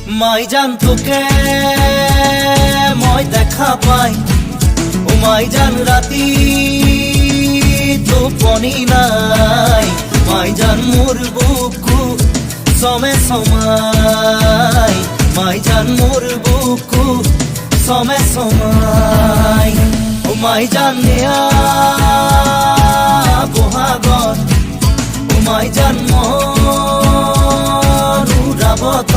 মাই জান তোকে মই দেখা পাই, ও মাই জান রাতি টোপনি নাই। মাই জান মোর বুকু সমে সমাই, মাই জান মোর বুকু সমে সমাই। ও মাই জান নেয়া বহাগত, ও মাই জান মন উৰাবত